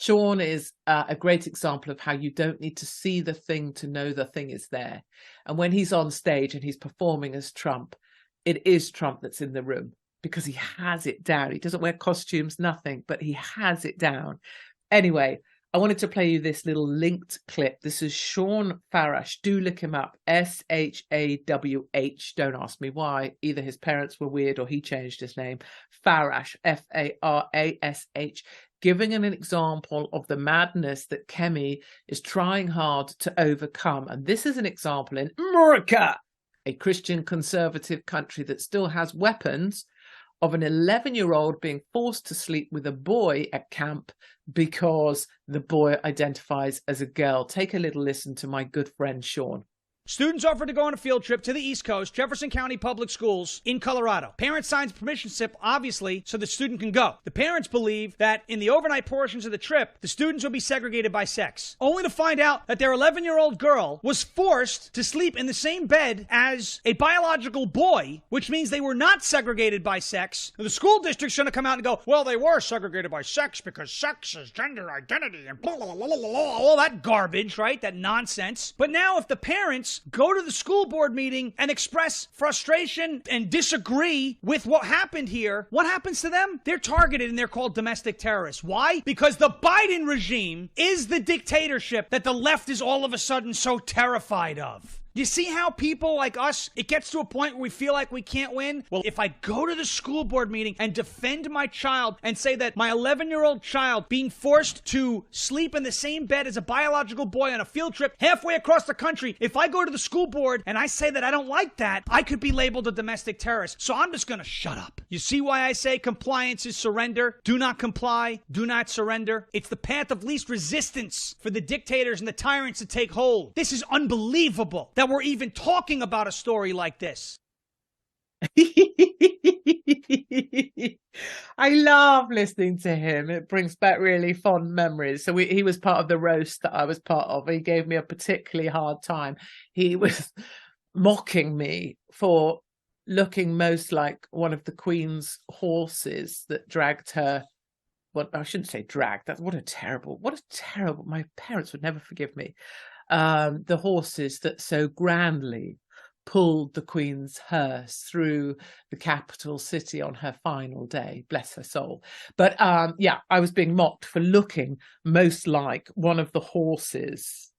Sean is a great example of how you don't need to see the thing to know the thing is there. And when he's on stage and he's performing as Trump, it is Trump that's in the room because he has it down. He doesn't wear costumes, nothing, but he has it down. Anyway, I wanted to play you this little linked clip. This is Sean Farash. Do look him up. Shawh. Don't ask me why. Either his parents were weird or he changed his name. Farash, Farash. Giving an example of the madness that Kemi is trying hard to overcome. And this is an example in America, a Christian conservative country that still has weapons, of an 11-year-old being forced to sleep with a boy at camp because the boy identifies as a girl. Take a little listen to my good friend Sean. Students offered to go on a field trip to the East Coast, Jefferson County Public Schools in Colorado. Parent signs permission slip, obviously, so the student can go. The parents believe that in the overnight portions of the trip, the students will be segregated by sex, only to find out that their 11-year-old girl was forced to sleep in the same bed as a biological boy, which means they were not segregated by sex. The school district shouldn't come out and go, well, they were segregated by sex because sex is gender identity and blah, blah, blah, blah, blah, all that garbage, right? That nonsense. But now if the parents go to the school board meeting and express frustration and disagree with what happened here, what happens to them? They're targeted and they're called domestic terrorists. Why? Because the Biden regime is the dictatorship that the left is all of a sudden so terrified of. You see how people like us, it gets to a point where we feel like we can't win? Well, if I go to the school board meeting and defend my child and say that my 11-year-old child being forced to sleep in the same bed as a biological boy on a field trip halfway across the country, if I go to the school board and I say that I don't like that, I could be labeled a domestic terrorist. So I'm just going to shut up. You see why I say compliance is surrender? Do not comply. Do not surrender. It's the path of least resistance for the dictators and the tyrants to take hold. This is unbelievable that we're even talking about a story like this. I love listening to him. It brings back really fond memories. So he was part of the roast that I was part of. He gave me a particularly hard time. He was mocking me for looking most like one of the Queen's horses that dragged her. Well, I shouldn't say dragged. What a terrible, my parents would never forgive me. The horses that so grandly pulled the Queen's hearse through the capital city on her final day, bless her soul. But yeah, I was being mocked for looking most like one of the horses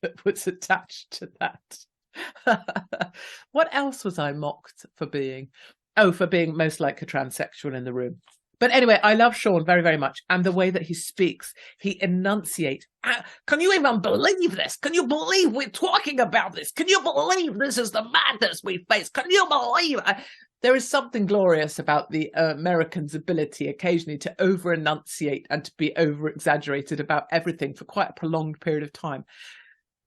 that was attached to that. What else was I mocked for being? Oh, for being most like a transsexual in the room. But anyway, I love Sean very, very much. And the way that he speaks, he enunciates. Can you even believe this? Can you believe we're talking about this? Can you believe this is the madness we face? Can you believe? There is something glorious about the Americans' ability occasionally to over-enunciate and to be over-exaggerated about everything for quite a prolonged period of time.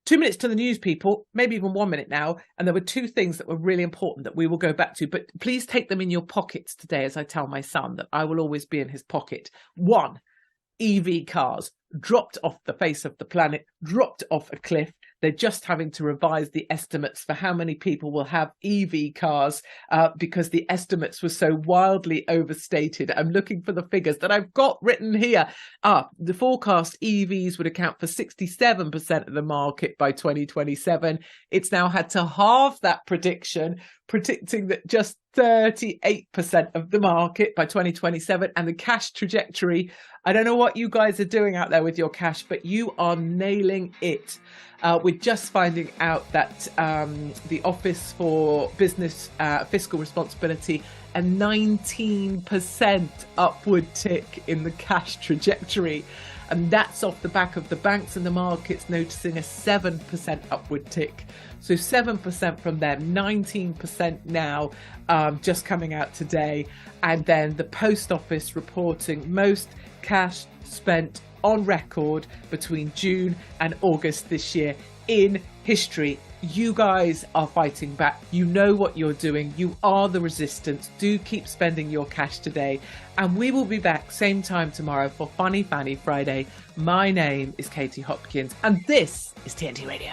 2 minutes to the news, people, maybe even 1 minute now. And there were two things that were really important that we will go back to. But please take them in your pockets today, as I tell my son that I will always be in his pocket. One, EV cars dropped off the face of the planet, dropped off a cliff. They're just having to revise the estimates for how many people will have EV cars because the estimates were so wildly overstated. I'm looking for the figures that I've got written here. The forecast EVs would account for 67% of the market by 2027. It's now had to halve that prediction, predicting that just 38% of the market by 2027. And the cash trajectory, I don't know what you guys are doing out there with your cash, but you are nailing it. We're just finding out that the Office for Business Fiscal Responsibility, a 19% upward tick in the cash trajectory. And that's off the back of the banks and the markets noticing a 7% upward tick. So 7% from them, 19% now, just coming out today. And then the Post Office reporting most cash spent on record between June and August this year in history. You guys are fighting back. You know what you're doing. You are the resistance. Do keep spending your cash today. And we will be back same time tomorrow for Funny Fanny Friday. My name is Katie Hopkins and this is TNT Radio.